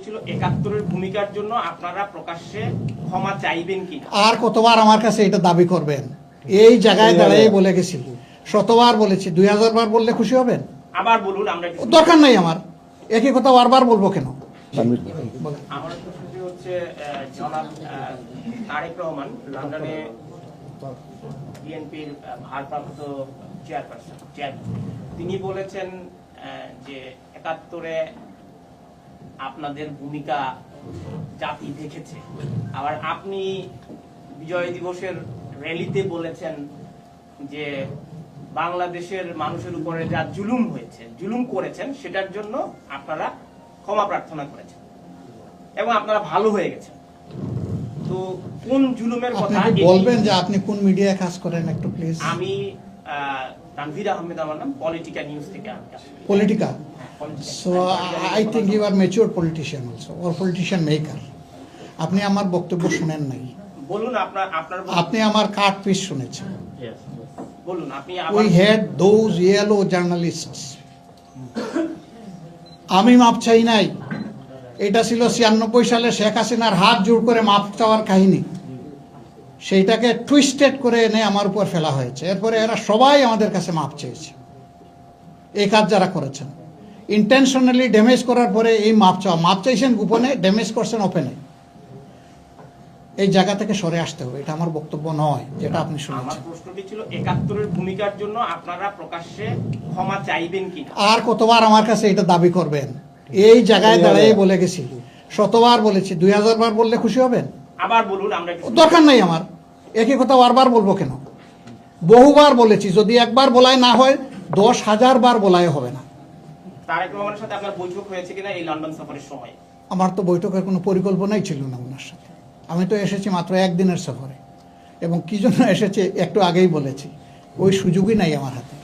ছিল ৭১-এর ভূমিকার জন্য আপনারা প্রকাশ্যে ক্ষমা চাইবেন কি? আর কতবার আমার কাছে এটা দাবি করবেন? এই জায়গায় দাঁড়িয়ে বলে গেছি, শতবার বলেছি, ২০০০ বার বললে খুশি হবেন? আবার বলুন। আমরা দরকার নাই আমার, একই কথা বারবার বলবো কেন? আমার প্রশ্নটি হচ্ছে জনাব তারেক রহমান লন্ডনে বিএনপির ভারপ্রাপ্ত চেয়ারপারসন তিনি বলেছেন যে ৭১-এ আপনাদের ভূমিকা জাতি দেখেছে। আবার আপনি বিজয় দিবসের র্যালিতে বলেছেন যে বাংলাদেশের মানুষের উপরে যা জুলুম করেছেন সেটার জন্য আপনারা ক্ষমা প্রার্থনা করেছেন এবং আপনারা ভালো হয়ে গেছেন। তো কোন জুলুমের কথা বলবেন যে আপনি কোন মিডিয়ায় কাজ করেন একটু প্লিজ? আমি তানভীর আহমেদ, আমার নাম, পলিটিকা নিউজ থেকে। Politika? So I think you are mature politician also, or politician maker. আপনি আমার বক্তব্য শুনেন নাই, বলুন। আপনি আমার কাট পিস শুনেছেন। বলুন আপনি। We had those yellow journalists. আমি মাপ চাই নাই, এটা ছিল ৯৬ সালে শেখ হাসিনার হাত জোড় করে মাপ চাওয়ার কাহিনী। সেইটাকে টুইস্টেড করে এনে আমার উপর ফেলা হয়েছে। এরপরে এরা সবাই আমাদের কাছে মাপ চেয়েছে। এই কাজ যারা করেছেন, ইন্টেনশনালি ড্যামেজ করার পরে এই মাপ চাইছেন গোপনে, ড্যামেজ করছেন ওপেনে। এই জায়গা থেকে সরে আসতে হবে, এটা আমার বক্তব্য নয় যেটা আপনি শুনেছেন। আমার প্রশ্নটি ছিল ৭১-এর ভূমিকার জন্য আপনারা প্রকাশ্যে ক্ষমা চাইবেন কি? আর কতবার আমার কাছে এটা দাবি করবেন? এই জায়গায় দাঁড়িয়ে বলে গেছি, শতবার বলেছি, ২০০০ বার বললে খুশি হবেন? আবার বলুন। আমরা দরকার নাই আমার, একই কথা বারবার বলবো কেন? বহুবার বলেছি, যদি একবার বলায় না হয় ১০,০০০ বার বলায় হবে না। তারেক রহমানের সাথে আপনার বৈঠক হয়েছে কিনা এই লন্ডন সফরের সময়? আমার তো বৈঠকের কোনো পরিকল্পনাই ছিল না ওনার সাথে। আমি তো এসেছি মাত্র একদিনের সফরে, এবং কি জন্য এসেছি একটু আগেই বলেছি, ওই সুযোগই নাই আমার হাতে।